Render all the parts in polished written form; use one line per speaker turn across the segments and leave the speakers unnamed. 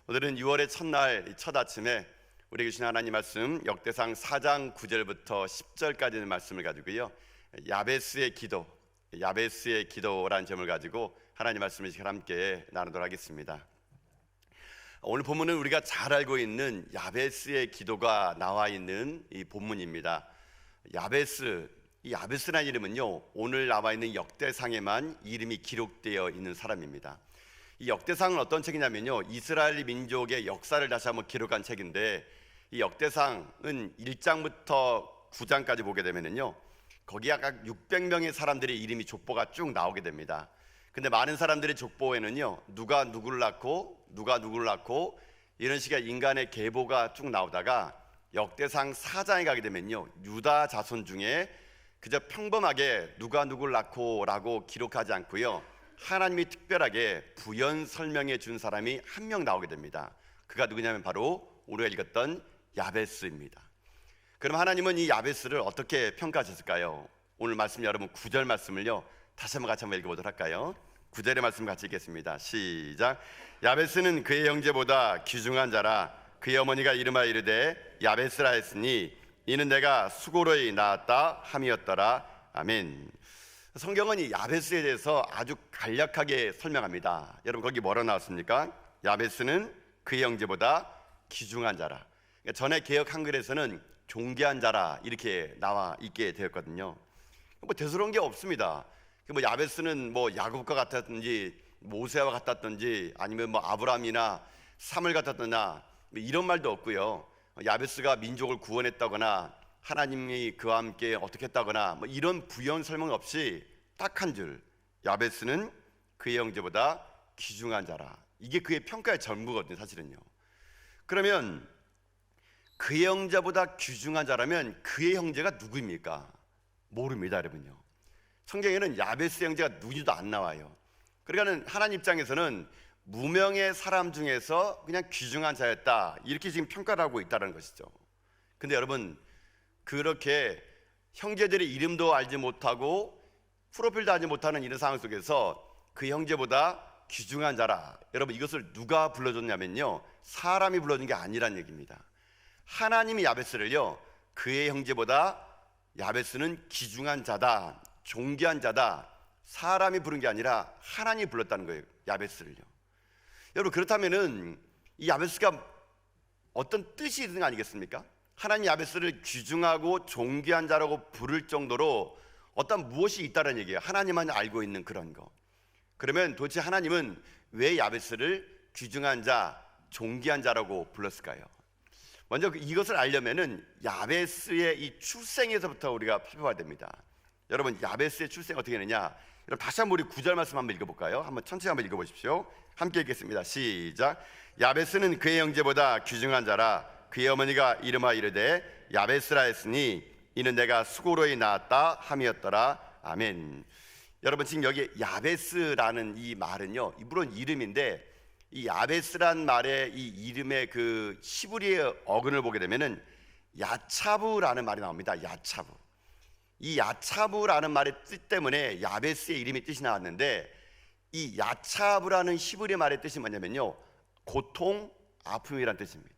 오늘은 6월의 첫날 첫 아침에 우리에게 주신 하나님 말씀 역대상 4장 9절부터 10절까지 있는 말씀을 가지고요, 야베스의 기도라는 제목을 가지고 하나님 말씀을 함께 나누도록 하겠습니다. 오늘 본문은 우리가 잘 알고 있는 야베스의 기도가 나와 있는 이 본문입니다. 이 야베스라는 이름은요, 오늘 나와 있는 역대상에만 이름이 기록되어 있는 사람입니다. 이 역대상은 어떤 책이냐면요, 이스라엘 민족의 역사를 다시 한번 기록한 책인데, 이 역대상은 1장부터 9장까지 보게 되면요, 거기 약 600명의 사람들의 이름이 족보가 쭉 나오게 됩니다. 근데 많은 사람들의 족보에는요, 누가 누구를 낳고 이런 식의 인간의 계보가 쭉 나오다가 역대상 4장에 가게 되면요, 유다 자손 중에 그저 평범하게 누가 누구를 낳고라고 기록하지 않고요, 하나님이 특별하게 부연 설명해 준 사람이 한 명 나오게 됩니다. 그가 누구냐면 바로 우리가 읽었던 야베스입니다. 그럼 하나님은 이 야베스를 어떻게 평가하셨을까요? 오늘 말씀 여러분 9절 말씀을요, 다시 한번 같이 읽어보도록 할까요? 9절의 말씀 같이 읽겠습니다. 시작. 야베스는 그의 형제보다 귀중한 자라. 그의 어머니가 이름하여 이르되 야베스라 했으니 이는 내가 수고로이 낳았다 함이었더라. 아멘. 성경은 이 야베스에 대해서 아주 간략하게 설명합니다. 여러분, 거기 뭐라 나왔습니까? 야베스는 그의 형제보다 귀중한 자라. 그러니까 전에 개역 한글에서는 존귀한 자라 이렇게 나와 있게 되었거든요. 뭐 대수로운 게 없습니다. 뭐 야베스는 뭐 야곱과 같았든지 모세와 같았든지 아니면 뭐 아브라함이나 사물 같았거나 이런 말도 없고요. 야베스가 민족을 구원했다거나 하나님이 그와 함께 어떻게 했다거나 뭐 이런 부연 설명 없이 딱 한 줄, 야베스는 그의 형제보다 귀중한 자라. 이게 그의 평가의 전부거든요, 사실은요. 그러면 그의 형제보다 귀중한 자라면 그의 형제가 누구입니까? 모릅니다, 여러분요. 성경에는 야베스 형제가 누구지도 안 나와요. 그러니까 하나님 입장에서는 무명의 사람 중에서 그냥 귀중한 자였다, 이렇게 지금 평가를 하고 있다는 것이죠. 근데 여러분, 그렇게 형제들의 이름도 알지 못하고 프로필도 알지 못하는 이런 상황 속에서 그 형제보다 귀중한 자라, 여러분 이것을 누가 불러줬냐면요, 사람이 불러준 게 아니란 얘기입니다. 하나님이 야베스를요, 그의 형제보다 야베스는 귀중한 자다, 존귀한 자다, 사람이 부른 게 아니라 하나님이 불렀다는 거예요, 야베스를요. 여러분, 그렇다면은 이 야베스가 어떤 뜻이 있는 거 아니겠습니까? 하나님 야베스를 귀중하고 존귀한 자라고 부를 정도로 어떤 무엇이 있다는 얘기예요. 하나님만 알고 있는 그런 거. 그러면 도대체 하나님은 왜 야베스를 귀중한 자, 존귀한 자라고 불렀을까요? 먼저 이것을 알려면은 야베스의 이 출생에서부터 우리가 살펴봐야 됩니다. 여러분, 야베스의 출생 어떻게 되느냐? 여러분, 다시 한번 우리 9절 말씀 한번 읽어볼까요? 한번 천천히 한번 읽어보십시오. 함께 읽겠습니다. 시작. 야베스는 그의 형제보다 귀중한 자라. 그의 어머니가 이름하여 이르되 야베스라 했으니 이는 내가 수고로이 낳았다 함이었더라. 아멘. 여러분, 지금 여기 야베스라는 이 말은요, 물론 이름인데 이 야베스란 말의 이 이름의 그 히브리의 어근을 보게 되면은 야차부라는 말이 나옵니다. 야차부. 이 야차부라는 말의 뜻 때문에 야베스의 이름이 뜻이 나왔는데, 이 야차부라는 히브리 말의 뜻이 뭐냐면요, 고통, 아픔이란 뜻입니다.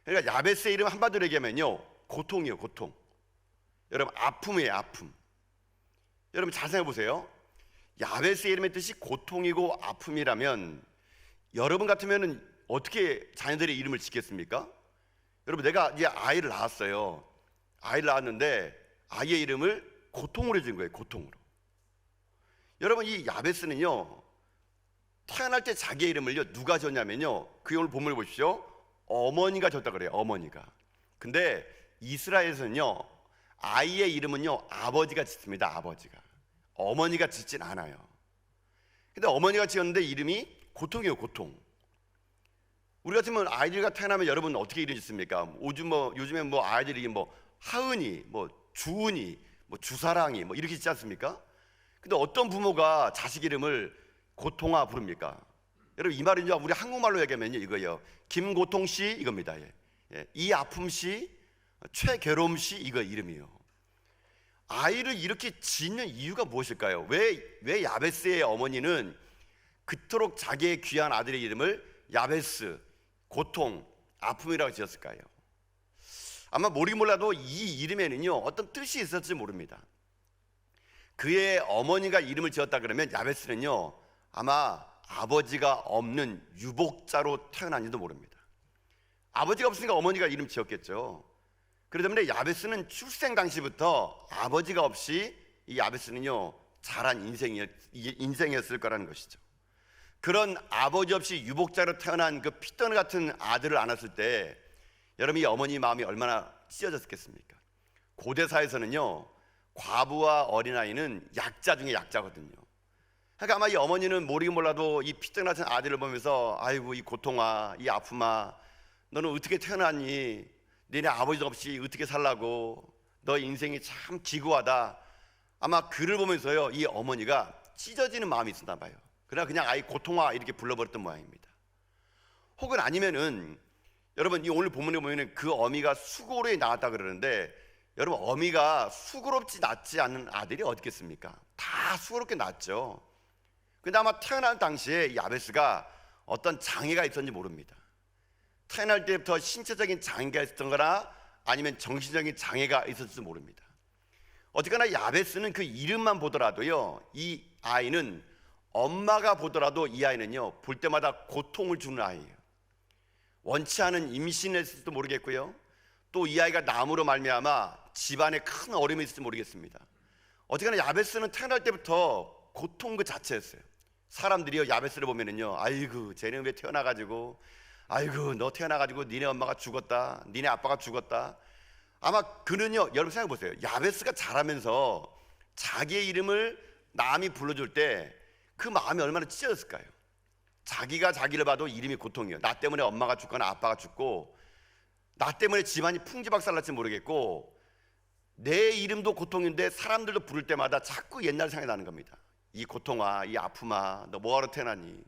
그러니까 야베스의 이름 한마디로 얘기하면요, 고통이에요, 고통. 여러분, 아픔이에요, 아픔. 여러분 잘 생각해 보세요. 야베스의 이름의 뜻이 고통이고 아픔이라면 여러분 같으면 어떻게 자녀들의 이름을 짓겠습니까? 여러분, 내가 이제 아이를 낳았어요. 아이를 낳았는데 아이의 이름을 고통으로 지은 거예요, 고통으로. 여러분, 이 야베스는요, 태어날 때 자기의 이름을요, 누가 지었냐면요, 그 오늘 본문을 보십시오. 어머니가 지었다 그래요, 어머니가. 근데 이스라엘에서는요, 아이의 이름은요, 아버지가 짓습니다, 아버지가. 어머니가 짓진 않아요. 근데 어머니가 지었는데 이름이 고통이에요, 고통. 우리 같으면 아이들과 태어나면 여러분 어떻게 이름 짓습니까? 요즘에 뭐 아이들이 뭐 하은이, 뭐 주은이, 뭐 주사랑이 뭐 이렇게 짓지 않습니까? 근데 어떤 부모가 자식 이름을 고통아 부릅니까? 여러분, 이 말은요, 우리 한국말로 얘기하면요, 이거예요. 김고통 씨 이겁니다. 이 아픔 씨, 최괴로움 씨, 이거 이름이요. 아이를 이렇게 짓는 이유가 무엇일까요? 왜 야베스의 어머니는 그토록 자기의 귀한 아들의 이름을 야베스, 고통, 아픔이라고 지었을까요? 아마 모르긴 몰라도 이 이름에는요 어떤 뜻이 있었을지 모릅니다. 그의 어머니가 이름을 지었다 그러면 야베스는요 아마 아버지가 없는 유복자로 태어난지도 모릅니다. 아버지가 없으니까 어머니가 이름 지었겠죠. 그러다 보니 야베스는 출생 당시부터 아버지가 없이 이 야베스는요 자란 인생이었을 거라는 것이죠. 그런 아버지 없이 유복자로 태어난 그 핏덩이 같은 아들을 안았을 때 여러분 이 어머니 마음이 얼마나 찢어졌겠습니까? 고대 사회에서는요 과부와 어린아이는 약자 중에 약자거든요. 그러니까 아마 이 어머니는 모르긴 몰라도 이 핏덩이 같은 아들을 보면서 아이고 이 고통아, 이 아픔아, 너는 어떻게 태어났니? 너네 아버지도 없이 어떻게 살라고? 너 인생이 참 기구하다. 아마 그를 보면서요 이 어머니가 찢어지는 마음이 있었나 봐요. 그러나 그냥 아이 고통아 이렇게 불러버렸던 모양입니다. 혹은 아니면은 여러분 이 오늘 본문에 보면은 그 어미가 수고로에 낳았다 그러는데 여러분 어미가 수고롭지 낳지 않은 아들이 어디 있겠습니까? 다 수고롭게 낳았죠. 근데 아마 태어날 당시에 이 야베스가 어떤 장애가 있었는지 모릅니다. 태어날 때부터 신체적인 장애가 있었던 거나 아니면 정신적인 장애가 있었을지 모릅니다. 어쨌거나 야베스는 그 이름만 보더라도요 이 아이는 엄마가 보더라도 이 아이는요 볼 때마다 고통을 주는 아이예요. 원치 않은 임신을 했을지도 모르겠고요 또 이 아이가 남으로 말미암아 집안에 큰 어려움이 있을지 모르겠습니다. 어쨌거나 야베스는 태어날 때부터 고통 그 자체였어요. 사람들이요 야베스를 보면은요 아이고 쟤는 왜 태어나가지고 아이고 너 태어나가지고 니네 엄마가 죽었다, 니네 아빠가 죽었다. 아마 그는요 여러분 생각해 보세요. 야베스가 자라면서 자기의 이름을 남이 불러줄 때 그 마음이 얼마나 찢어졌을까요? 자기가 자기를 봐도 이름이 고통이에요. 나 때문에 엄마가 죽거나 아빠가 죽고 나 때문에 집안이 풍지박살날지 모르겠고 내 이름도 고통인데 사람들도 부를 때마다 자꾸 옛날 생각이 나는 겁니다. 이 고통아, 이 아픔아, 너 뭐하러 태어났니?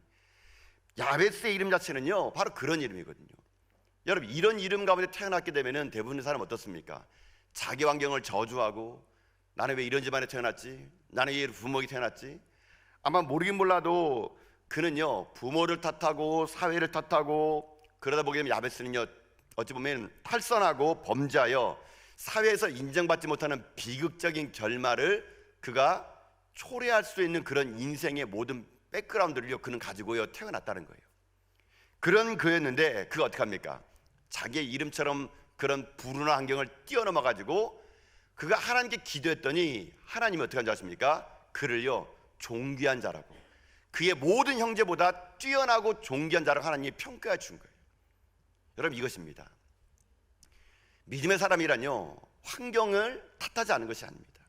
야베스의 이름 자체는요 바로 그런 이름이거든요. 여러분 이런 이름 가운데 태어났게 되면은 대부분의 사람 어떻습니까? 자기 환경을 저주하고 나는 왜 이런 집안에 태어났지? 나는 왜 부모에게 태어났지? 아마 모르긴 몰라도 그는요 부모를 탓하고 사회를 탓하고 그러다 보게 되면 야베스는요 어찌 보면 탈선하고 범죄하여 사회에서 인정받지 못하는 비극적인 결말을 그가 초래할 수 있는 그런 인생의 모든 백그라운드를요 그는 가지고요 태어났다는 거예요. 그런 그였는데 그가 어떻게 합니까? 자기의 이름처럼 그런 불운한 환경을 뛰어넘어 가지고 그가 하나님께 기도했더니 하나님이 어떻게 한지 아십니까? 그를요 존귀한 자라고, 그의 모든 형제보다 뛰어나고 존귀한 자라고 하나님이 평가해 준 거예요. 여러분 이것입니다. 믿음의 사람이란요 환경을 탓하지 않는 것이 아닙니다.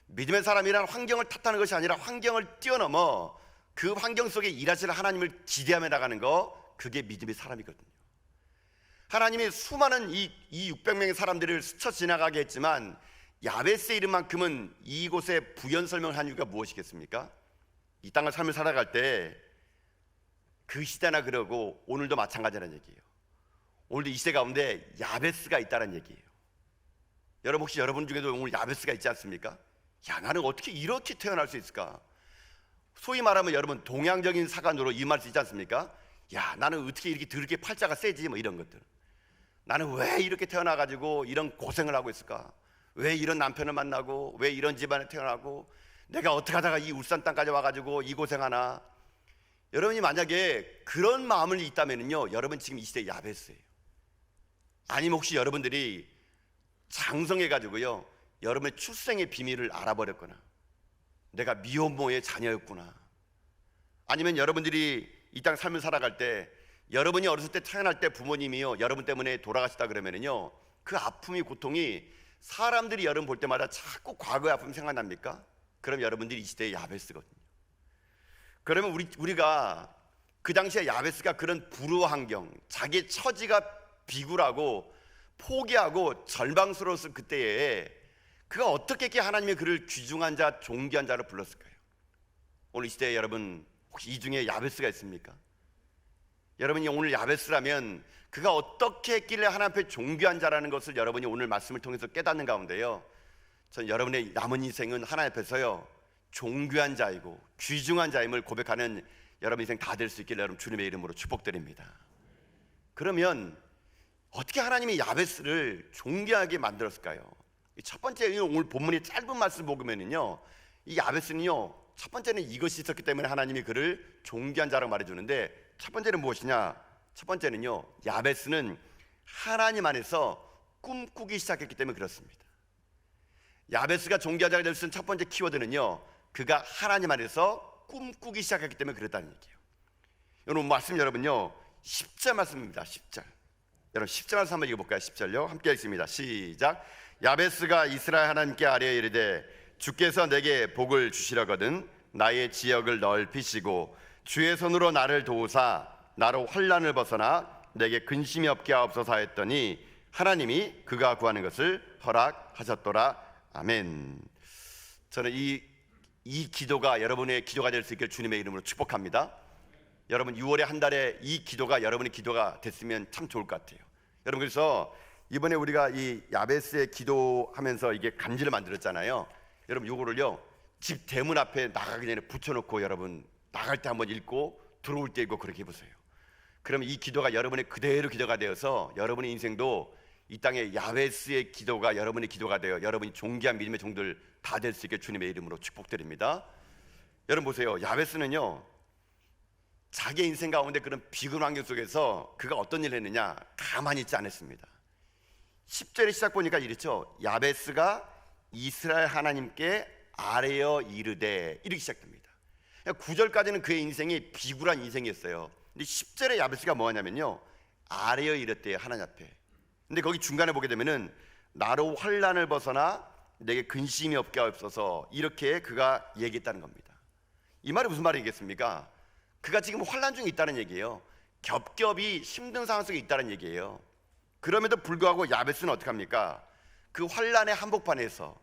믿음의 사람이란 환경을 탓하는 것이 아니라 환경을 뛰어넘어 그 환경 속에 일하실 하나님을 기대하며 나가는 거, 그게 믿음의 사람이거든요. 하나님이 수많은 이 600명의 사람들을 스쳐 지나가게 했지만 야베스의 이름만큼은 이곳에 부연 설명을 한 이유가 무엇이겠습니까? 이 땅을 삶을 살아갈 때 그 시대나 그러고 오늘도 마찬가지라는 얘기예요. 오늘도 이 시대 가운데 야베스가 있다는 얘기예요. 여러분 혹시 여러분 중에도 오늘 야베스가 있지 않습니까? 야 나는 어떻게 이렇게 태어날 수 있을까? 소위 말하면 여러분 동양적인 사관으로 임할 수 있지 않습니까? 야 나는 어떻게 이렇게 더럽게 팔자가 세지 뭐 이런 것들. 나는 왜 이렇게 태어나가지고 이런 고생을 하고 있을까? 왜 이런 남편을 만나고 왜 이런 집안에 태어나고 내가 어떻게 하다가 이 울산 땅까지 와가지고 이 고생하나? 여러분이 만약에 그런 마음을 있다면요 여러분 지금 이 시대 야베스예요. 아니면 혹시 여러분들이 장성해가지고요 여러분의 출생의 비밀을 알아버렸거나 내가 미혼모의 자녀였구나, 아니면 여러분들이 이 땅 삶을 살아갈 때 여러분이 어렸을 때 태어날 때 부모님이요 여러분 때문에 돌아가셨다 그러면은요 그 아픔이 고통이 사람들이 여러분 볼 때마다 자꾸 과거의 아픔이 생각납니까? 그럼 여러분들이 이 시대의 야베스거든요. 그러면 우리가 그 당시에 야베스가 그런 불우한 환경, 자기 처지가 비굴하고 포기하고 절망스러웠을 그때에 그가 어떻게 이렇게 하나님의 그를 귀중한 자, 존귀한 자로 불렀을까요? 오늘 이 시대에 여러분 혹시 이 중에 야베스가 있습니까? 여러분이 오늘 야베스라면 그가 어떻게 했길래 하나님 앞에 존귀한 자라는 것을 여러분이 오늘 말씀을 통해서 깨닫는 가운데요 전 여러분의 남은 인생은 하나님 앞에서요 존귀한 자이고 귀중한 자임을 고백하는 여러분 인생 다 될 수 있기를 여러분 주님의 이름으로 축복드립니다. 그러면 어떻게 하나님이 야베스를 존귀하게 만들었을까요? 첫 번째, 오늘 본문의 짧은 말씀을 보면은요, 이 야베스는요, 첫 번째는 이것이 있었기 때문에 하나님이 그를 존귀한 자라고 말해주는데, 첫 번째는 무엇이냐? 첫 번째는요, 야베스는 하나님 안에서 꿈꾸기 시작했기 때문에 그렇습니다. 야베스가 존귀한 자가 될 수 있는 첫 번째 키워드는요, 그가 하나님 안에서 꿈꾸기 시작했기 때문에 그랬다는 얘기예요. 여러분, 말씀 여러분요, 10절 말씀입니다. 10절. 여러분 10절 말씀 한번 읽어볼까요? 10절요, 함께 읽습니다. 시작. 야베스가 이스라엘 하나님께 아뢰어 이르되 주께서 내게 복을 주시려거든 나의 지역을 넓히시고 주의 손으로 나를 도우사 나로 환난을 벗어나 내게 근심이 없게 하옵소서 했더니 하나님이 그가 구하는 것을 허락하셨더라. 아멘. 저는 이 기도가 여러분의 기도가 될 수 있기를 주님의 이름으로 축복합니다. 여러분 6월에 한 달에 이 기도가 여러분의 기도가 됐으면 참 좋을 것 같아요. 여러분, 그래서 이번에 우리가 이 야베스의 기도하면서 이게 간지를 만들었잖아요. 여러분 요거를요, 집 대문 앞에 나가기 전에 붙여놓고 여러분 나갈 때 한번 읽고 들어올 때 읽고 그렇게 해보세요. 그러면 이 기도가 여러분의 그대로 기도가 되어서 여러분의 인생도 이 땅에 야베스의 기도가 여러분의 기도가 되어 여러분이 존귀한 믿음의 종들 다 될 수 있게 주님의 이름으로 축복드립니다. 여러분 보세요. 야베스는요, 자기의 인생 가운데 그런 비근 환경 속에서 그가 어떤 일을 했느냐, 가만히 있지 않았습니다. 10절에 시작 보니까 이렇죠. 야베스가 이스라엘 하나님께 아뢰어 이르되, 이렇게 시작됩니다. 9절까지는 그의 인생이 비굴한 인생이었어요. 근데 10절에 야베스가 뭐하냐면요, 아뢰어 이르대요, 하나님 앞에. 근데 거기 중간에 보게 되면은 나로 환난을 벗어나 내게 근심이 없게 하옵소서, 이렇게 그가 얘기했다는 겁니다. 이 말이 무슨 말이겠습니까? 그가 지금 환난 중에 있다는 얘기예요. 겹겹이 힘든 상황 속에 있다는 얘기예요. 그럼에도 불구하고 야베스는 어떻게 합니까? 그 환난의 한복판에서,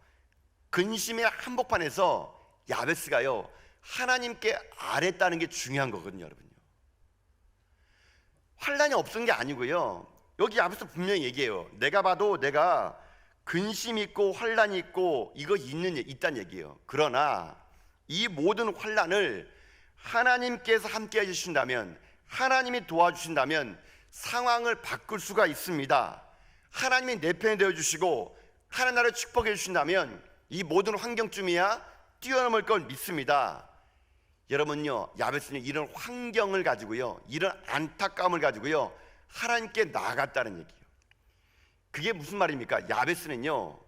근심의 한복판에서 야베스가요, 하나님께 아뢰었다는 게 중요한 거거든요, 여러분요. 환난이 없은 게 아니고요, 여기 야베스 분명히 얘기해요. 내가 봐도 내가 근심이 있고 환난이 있고 이거 있다는 얘기예요. 그러나 이 모든 환난을 하나님께서 함께 해주신다면, 하나님이 도와주신다면 상황을 바꿀 수가 있습니다. 하나님이 내 편이 되어주시고 하나님 나라를 축복해 주신다면 이 모든 환경쯤이야 뛰어넘을 걸 믿습니다. 여러분요, 야베스는 이런 환경을 가지고요, 이런 안타까움을 가지고요, 하나님께 나아갔다는 얘기예요. 그게 무슨 말입니까? 야베스는요,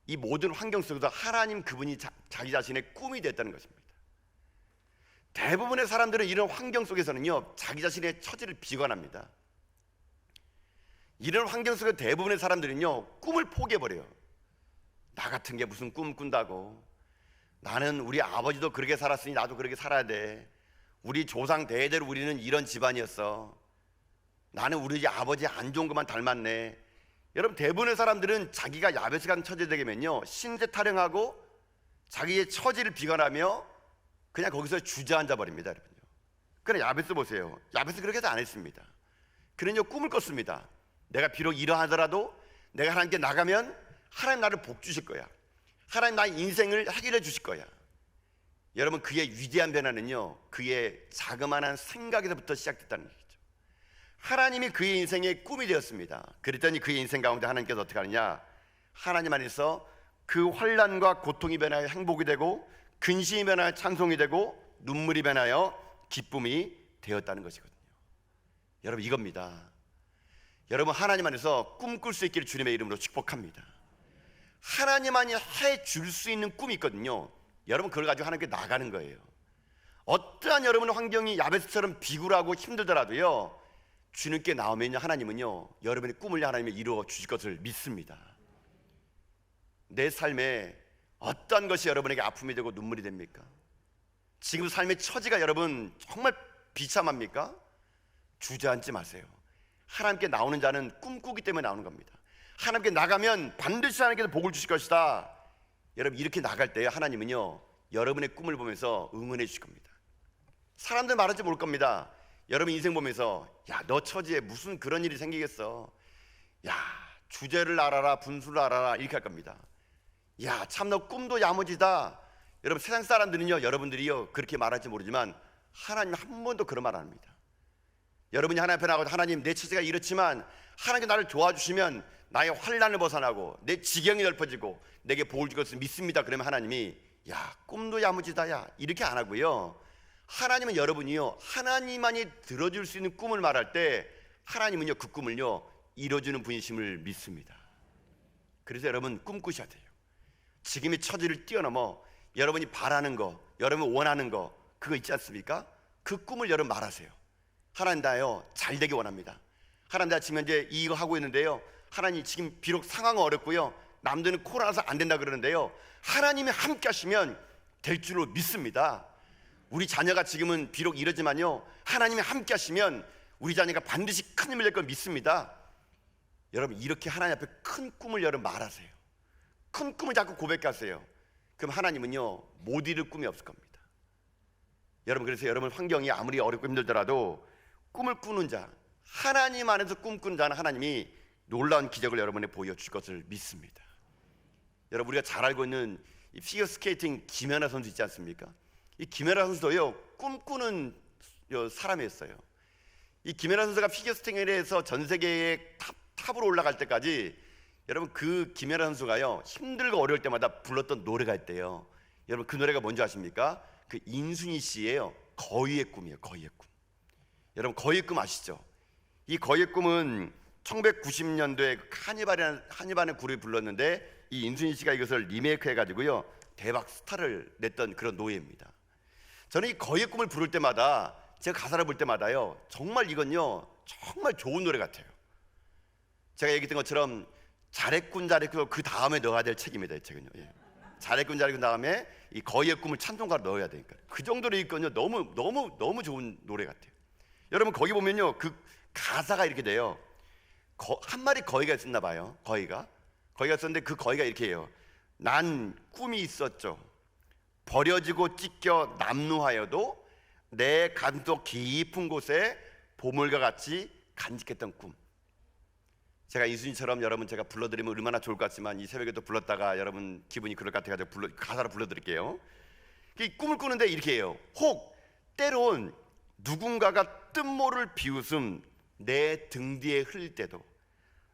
이 모든 환경 속에서 하나님 그분이 자기 자신의 꿈이 됐다는 것입니다. 대부분의 사람들은 이런 환경 속에서는요, 자기 자신의 처지를 비관합니다. 이런 환경 속에 대부분의 사람들은요, 꿈을 포기해버려요. 나 같은 게 무슨 꿈 꾼다고, 나는 우리 아버지도 그렇게 살았으니 나도 그렇게 살아야 돼, 우리 조상 대대로 우리는 이런 집안이었어, 나는 우리 아버지 안 좋은 것만 닮았네. 여러분, 대부분의 사람들은 자기가 야베스 같은 처지 되면요, 신세 타령하고 자기의 처지를 비관하며 그냥 거기서 주저앉아 버립니다, 여러분요. 그러나 야베스 보세요. 야베스 그렇게 해서 안 했습니다. 그는요, 꿈을 꿨습니다. 내가 비록 이러하더라도 내가 하나님께 나가면 하나님 나를 복 주실 거야. 하나님 나의 인생을 해결해 주실 거야. 여러분, 그의 위대한 변화는요, 그의 자그마한 생각에서부터 시작됐다는 얘기죠. 하나님이 그의 인생의 꿈이 되었습니다. 그랬더니 그의 인생 가운데 하나님께서 어떻게 하느냐, 하나님 안에서 그 환난과 고통이 변하여 행복이 되고, 근심이 변하여 찬송이 되고, 눈물이 변하여 기쁨이 되었다는 것이거든요. 여러분, 이겁니다. 여러분, 하나님 안에서 꿈꿀 수 있기를 주님의 이름으로 축복합니다. 하나님만이 해줄 수 있는 꿈이 있거든요. 여러분, 그걸 가지고 하나님께 나가는 거예요. 어떠한 여러분의 환경이 야베스처럼 비굴하고 힘들더라도요, 주님께 나오면요, 하나님은요, 여러분의 꿈을 하나님이 이루어 주실 것을 믿습니다. 내 삶에 어떤 것이 여러분에게 아픔이 되고 눈물이 됩니까? 지금 삶의 처지가 여러분 정말 비참합니까? 주저앉지 마세요. 하나님께 나오는 자는 꿈꾸기 때문에 나오는 겁니다. 하나님께 나가면 반드시 하나님께서 복을 주실 것이다. 여러분, 이렇게 나갈 때 하나님은요, 여러분의 꿈을 보면서 응원해 주실 겁니다. 사람들 말할지 모를 겁니다. 여러분 인생 보면서, 야, 너 처지에 무슨 그런 일이 생기겠어, 야, 주제를 알아라, 분수를 알아라, 이렇게 할 겁니다. 야, 참 너 꿈도 야무지다. 여러분, 세상 사람들은요, 여러분들이요 그렇게 말할지 모르지만 하나님 한 번도 그런 말 안 합니다. 여러분이 하나님 앞에 나가서 하나님 내 처지가 이렇지만 하나님께 나를 도와주시면 나의 환난을 벗어나고 내 지경이 넓어지고 내게 복을 줄 것을 믿습니다. 그러면 하나님이 야 꿈도 야무지다야 이렇게 안 하고요, 하나님은 여러분이요 하나님만이 들어줄 수 있는 꿈을 말할 때 하나님은요 그 꿈을요 이뤄주는 분이심을 믿습니다. 그래서 여러분 꿈꾸셔야 돼요. 지금의 처지를 뛰어넘어 여러분이 바라는 거, 여러분이 원하는 거 그거 있지 않습니까? 그 꿈을 여러분 말하세요. 하나님 나요 잘 되기 원합니다. 하나님 나 지금 현재 이거 하고 있는데요, 하나님 지금 비록 상황은 어렵고요, 남들은 코로나서 안 된다 그러는데요, 하나님이 함께 하시면 될 줄로 믿습니다. 우리 자녀가 지금은 비록 이러지만요 하나님이 함께 하시면 우리 자녀가 반드시 큰 힘을 낼 걸 믿습니다. 여러분 이렇게 하나님 앞에 큰 꿈을 여러분 말하세요. 큰 꿈을 자꾸 고백하세요. 그럼 하나님은요 못 이룰 꿈이 없을 겁니다. 여러분 그래서 여러분 환경이 아무리 어렵고 힘들더라도 꿈을 꾸는 자, 하나님 안에서 꿈꾸는 자는 하나님이 놀라운 기적을 여러분에 보여줄 것을 믿습니다. 여러분 우리가 잘 알고 있는 이 피겨스케이팅 김연아 선수 있지 않습니까? 이 김연아 선수도요 꿈꾸는 사람이었어요. 이 김연아 선수가 피겨스케이팅에서 전 세계의 탑으로 올라갈 때까지 여러분 그 김연아 선수가요 힘들고 어려울 때마다 불렀던 노래가 있대요. 여러분 그 노래가 뭔지 아십니까? 그 인순이 씨예요. 거위의 꿈이에요. 거위의 꿈. 여러분 거위의 꿈 아시죠? 이 거위의 꿈은 1990년도에 한니발의 그룹이 불렀는데 이 인순이 씨가 이것을 리메이크 해가지고요 대박 스타를 냈던 그런 노예입니다. 저는 이 거위의 꿈을 부를 때마다 제가 가사를 볼 때마다요 정말 이건요 정말 좋은 노래 같아요. 제가 얘기했던 것처럼 잘했군 그 다음에 넣어야 될 책입니다. 이 책은요. 예. 잘했군 다음에 이 거위의 꿈을 찬송가로 넣어야 되니까 그 정도로 있거든요. 너무 좋은 노래 같아요. 여러분 거기 보면요 그 가사가 이렇게 돼요. 한 마리 거위가 있었나 봐요. 거위가 있었는데 그 거위가 이렇게 해요. 난 꿈이 있었죠. 버려지고 찢겨 남루하여도 내 가슴속 깊은 곳에 보물과 같이 간직했던 꿈. 제가 이순이처럼 여러분 제가 불러드리면 얼마나 좋을 것 같지만 이 새벽에도 불렀다가 여러분 기분이 그럴 것 같아가지고 가사를 불러드릴게요. 이 꿈을 꾸는데 이렇게 해요. 혹 때론 누군가가 뜬모를 비웃음 내 등 뒤에 흘릴 때도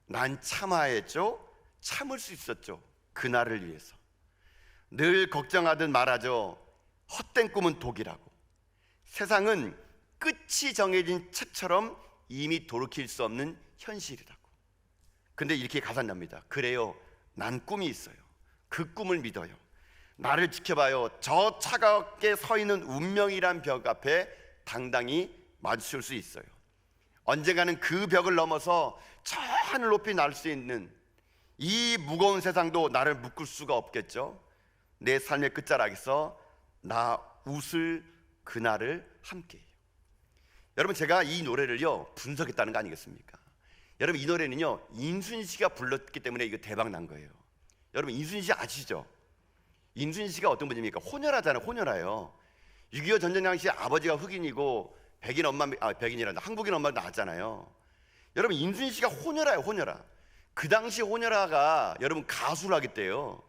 난 참아했죠. 참을 수 있었죠. 그날을 위해서. 늘 걱정하듯 말하죠. 헛된 꿈은 독이라고. 세상은 끝이 정해진 책처럼 이미 돌이킬 수 없는 현실이라고. 근데 이렇게 가사 납니다. 그래요. 난 꿈이 있어요. 그 꿈을 믿어요. 나를 지켜봐요. 저 차갑게 서 있는 운명이란 벽 앞에 당당히 마주칠 수 있어요. 언젠가는 그 벽을 넘어서 저 하늘 높이 날 수 있는 이 무거운 세상도 나를 묶을 수가 없겠죠. 내 삶의 끝자락에서 나 웃을 그날을 함께해요. 여러분 제가 이 노래를요 분석했다는 거 아니겠습니까? 여러분 이 노래는요 인순이 씨가 불렀기 때문에 이거 대박 난 거예요. 여러분 인순이 씨 아시죠? 인순이 씨가 어떤 분입니까? 호녀라잖아요. 호녀라요. 6.25 전쟁 당시 아버지가 흑인이고 백인이란다. 한국인 엄마 낳았잖아요. 여러분 인순이 씨가 호녀라예요. 호녀라. 그 당시 호녀라가 여러분 가수를 하겠대요.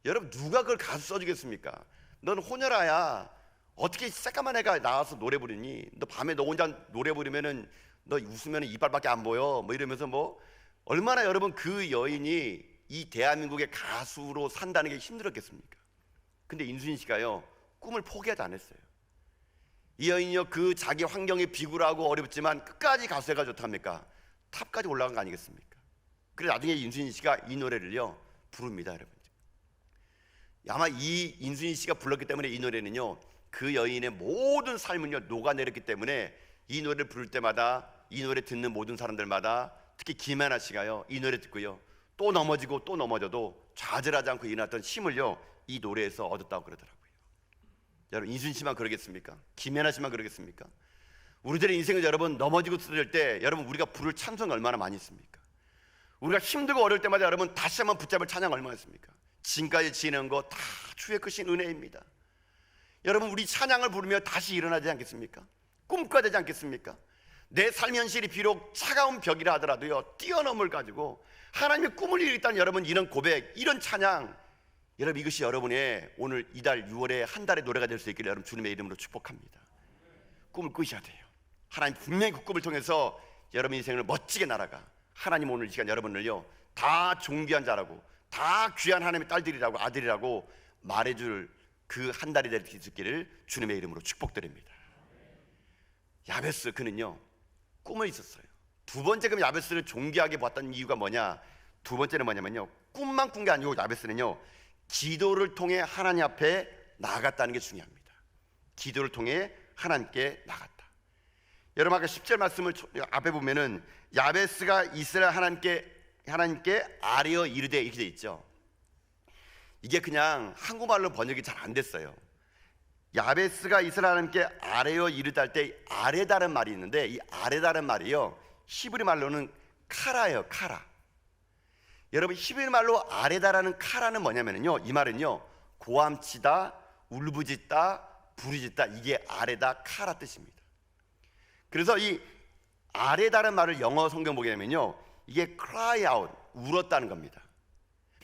여러분 누가 그걸 가수 써주겠습니까? 넌 호녀라야. 어떻게 새까만 애가 나와서 노래 부르니? 너 밤에 너 혼자 노래 부르면은 너 웃으면 이빨밖에 안 보여. 뭐 이러면서 뭐 얼마나 여러분 그 여인이 이 대한민국의 가수로 산다는 게 힘들었겠습니까? 근데 인순이 씨가요 꿈을 포기하지 않았어요. 이 여인이요 그 자기 환경이 비굴하고 어렵지만 끝까지 가수해가 좋답니까? 탑까지 올라간 거 아니겠습니까? 그래서 나중에 인순이 씨가 이 노래를요 부릅니다. 여러분 아마 이 인순이 씨가 불렀기 때문에 이 노래는요 그 여인의 모든 삶은요 녹아내렸기 때문에 이 노래를 부를 때마다 이 노래 듣는 모든 사람들마다 특히 김연아 씨가요 이 노래 듣고요 또 넘어지고 또 넘어져도 좌절하지 않고 일어났던 힘을요 이 노래에서 얻었다고 그러더라고요. 여러분 인순 씨만 그러겠습니까? 김연아 씨만 그러겠습니까? 우리들의 인생을 여러분 넘어지고 쓰러질 때 여러분 우리가 부를 찬송이 얼마나 많이 있습니까? 우리가 힘들고 어려울 때마다 여러분 다시 한번 붙잡을 찬양 얼마나 있습니까? 지금까지 지내는 거 다 주의 크신 은혜입니다. 여러분 우리 찬양을 부르며 다시 일어나지 않겠습니까? 꿈꿔야 되지 않겠습니까? 내 삶 현실이 비록 차가운 벽이라 하더라도요 뛰어넘을 가지고 하나님의 꿈을 이루겠다는 여러분 이런 고백, 이런 찬양, 여러분 이것이 여러분의 오늘 이달 6월에 한 달의 노래가 될 수 있기를 여러분 주님의 이름으로 축복합니다. 꿈을 꾸셔야 돼요. 하나님 분명히 그 꿈을 통해서 여러분 인생을 멋지게 날아가. 하나님 오늘 이 시간 여러분을요 다 존귀한 자라고, 다 귀한 하나님의 딸들이라고, 아들이라고 말해줄 그 한 달이 될 수 있기를 주님의 이름으로 축복드립니다. 야베스, 그는요 꿈을 있었어요. 두 번째, 그럼 야베스를 존귀하게 봤던 이유가 뭐냐? 두 번째는 뭐냐면요, 꿈만 꾼 게 아니고 야베스는요 기도를 통해 하나님 앞에 나아갔다는 게 중요합니다. 기도를 통해 하나님께 나갔다. 여러분 아까 10절 말씀을 앞에 보면은 야베스가 이스라엘 하나님께 아뢰어 이르되 이렇게 돼 있죠. 이게 그냥 한국말로 번역이 잘 안 됐어요. 야베스가 이스라엘 하나님께 아뢰어 이르다 할 때 아뢰다는 말이 있는데, 이 아뢰다는 말이요 히브리 말로는 카라예요. 카라. 여러분 히브리 말로 아뢰다라는 카라는 뭐냐면요, 이 말은요 고함치다, 울부짖다, 부르짖다, 이게 아뢰다 카라 뜻입니다. 그래서 이 아뢰다는 말을 영어 성경 보게 되면요 이게 cry out, 울었다는 겁니다.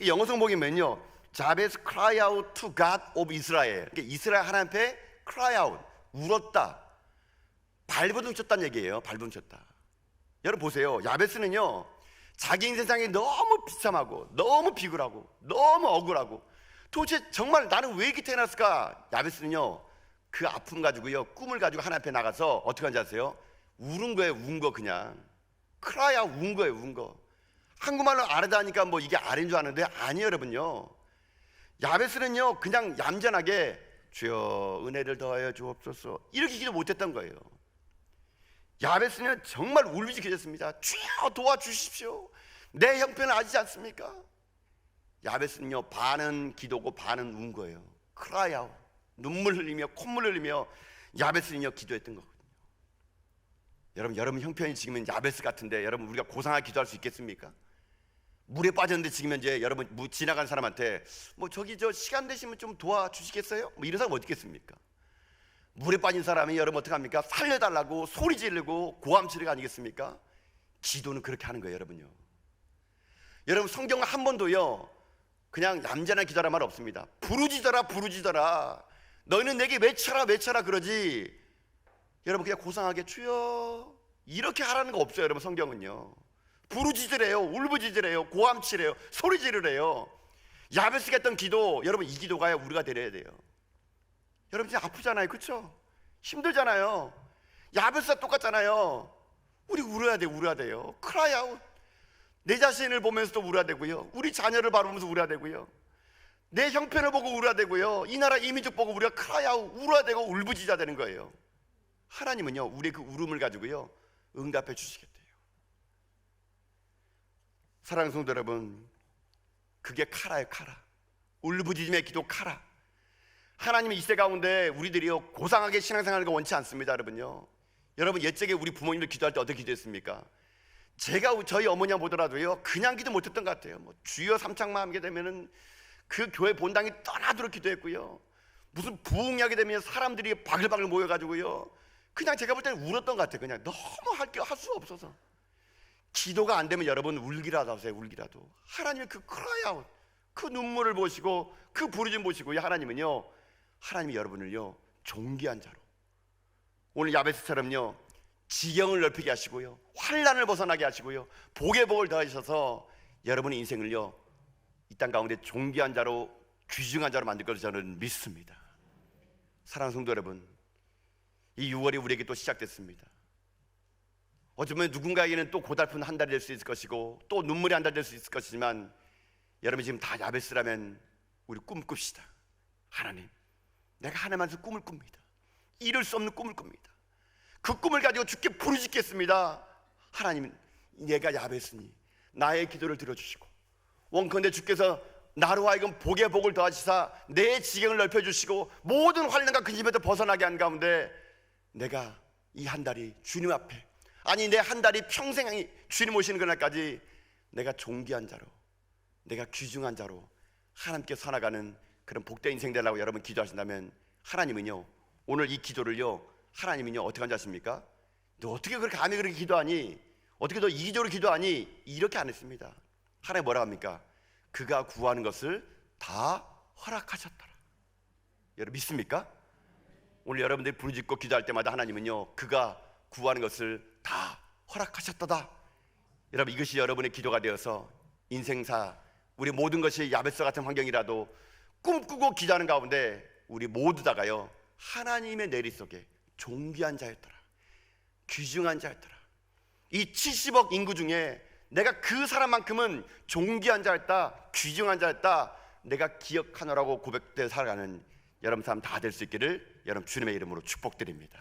영어 성경 보게 되면요 자베스 cry out to God of Israel, 그러니까 이스라엘 하나님 앞에 cry out, 울었다, 발버둥 쳤다는 얘기예요. 발버둥 쳤다. 여러분 보세요, 야베스는요 자기 인생상이 너무 비참하고 너무 비굴하고 너무 억울하고 도대체 정말 나는 왜 이렇게 태어났을까? 야베스는요 그 아픔 가지고요 꿈을 가지고 하나님 앞에 나가서 어떻게 한지 아세요? 울은 거예요. 운 거. 그냥 크라야 운 거예요. 운 거. 한국말로 아뢰다니까 뭐 이게 아뢰인 줄 아는데 아니에요. 여러분요, 야베스는요 그냥 얌전하게 주여 은혜를 더하여 주옵소서 이렇게 기도 못했던 거예요. 야베스는 정말 울부짖게 됐습니다. 주여 도와주십시오, 내 형편을 아시지 않습니까? 야베스는요 반은 기도고 반은 운 거예요. 크라야, 눈물 흘리며 콧물 흘리며 야베스는요 기도했던 거거든요. 여러분 형편이 지금은 야베스 같은데 여러분 우리가 고상하게 기도할 수 있겠습니까? 물에 빠졌는데 지금 현재 여러분 지나간 사람한테 뭐 저기 저 시간 되시면 좀 도와주시겠어요? 뭐 이런 사람 어디 있겠습니까? 물에 빠진 사람이 여러분 어떻게 합니까? 살려달라고 소리 지르고 고함 지르가 아니겠습니까? 기도는 그렇게 하는 거예요. 여러분요, 여러분 성경 한 번도요 그냥 얌전한 기도란 말 없습니다. 부르짖어라 부르짖어라, 너희는 내게 외쳐라 외쳐라 그러지 여러분 그냥 고상하게 주여 이렇게 하라는 거 없어요. 여러분 성경은요 부르짖으래요, 울부짖으래요, 고함치래요, 소리 지르래요. 야베스가 했던 기도, 여러분 이 기도가 우리가 드려야 돼요. 여러분 진짜 아프잖아요, 그렇죠? 힘들잖아요. 야베스가 똑같잖아요. 우리 울어야 돼요. 울어야 돼요. cry out. 내 자신을 보면서도 울어야 되고요, 우리 자녀를 바라보면서 울어야 되고요, 내 형편을 보고 울어야 되고요, 이 나라 이민족 보고 우리가 cry out, 울어야 되고 울부짖어야 되는 거예요. 하나님은요 우리의 그 울음을 가지고요 응답해 주시겠대요. 사랑하는 성도 여러분, 그게 카라예요. 카라. 울부짖음의 기도 카라. 하나님이 이 시대 가운데 우리들이요 고상하게 신앙생활을 원치 않습니다. 여러분요, 여러분 옛적에 우리 부모님들 기도할 때 어떻게 기도했습니까? 제가 저희 어머니가 보더라도요 그냥 기도 못했던 것 같아요. 뭐 주여 삼창만 하게 되면은 그 교회 본당이 떠나도록 기도했고요, 무슨 부흥이 하게 되면 사람들이 바글바글 모여가지고요 그냥 제가 볼 때는 울었던 것 같아요. 그냥 너무 할 수가 없어서. 기도가 안 되면 여러분 울기라도 하세요. 울기라도. 하나님의 그 크라이아웃, 그 눈물을 보시고 그 부르짖음 보시고 하나님은요 하나님이 여러분을요 존귀한 자로, 오늘 야베스처럼요 지경을 넓히게 하시고요, 환난을 벗어나게 하시고요, 복의 복을 더하셔서 여러분의 인생을요 이 땅 가운데 존귀한 자로, 귀중한 자로 만들 것을 저는 믿습니다. 사랑하는 성도 여러분, 이 6월이 우리에게 또 시작됐습니다. 어쩌면 누군가에게는 또 고달픈 한 달이 될 수 있을 것이고 또 눈물의 한 달이 될 수 있을 것이지만, 여러분 지금 다 야베스라면 우리 꿈 꿉시다. 하나님, 내가 하나님한테 꿈을 꿉니다. 이룰 수 없는 꿈을 꿉니다. 그 꿈을 가지고 주께 부르짖겠습니다. 하나님, 내가 야베스니 나의 기도를 들어주시고 원컨대 주께서 나로 하여금 복의 복을 더하시사 내 지경을 넓혀주시고 모든 환난과 근심에서 벗어나게 한 가운데 내가 이 한 달이 주님 앞에, 아니 내 한 달이 평생 주님 오시는 그날까지 내가 존귀한 자로, 내가 귀중한 자로 하나님께 살아가는 그런 복된 인생 되려고 여러분 기도하신다면, 하나님은요 오늘 이 기도를요 하나님은요 어떻게 한지 아십니까? 너 어떻게 그렇게 감히 그렇게 기도하니? 어떻게 너 이기적으로 기도하니? 이렇게 안 했습니다. 하나님 뭐라 합니까? 그가 구하는 것을 다 허락하셨더라. 여러분 믿습니까? 오늘 여러분들이 부르짖고 기도할 때마다 하나님은요 그가 구하는 것을 다 허락하셨도다. 여러분, 이것이 여러분의 기도가 되어서 인생사 우리 모든 것이 야베스와 같은 환경이라도 꿈꾸고 기도하는 가운데 우리 모두 다가요 하나님의 내리 속에 존귀한 자였더라, 귀중한 자였더라. 이 70억 인구 중에 내가 그 사람만큼은 존귀한 자였다, 귀중한 자였다, 내가 기억하노라고 고백되어 살아가는 여러분 삶 다 될 수 있기를 여러분 주님의 이름으로 축복드립니다.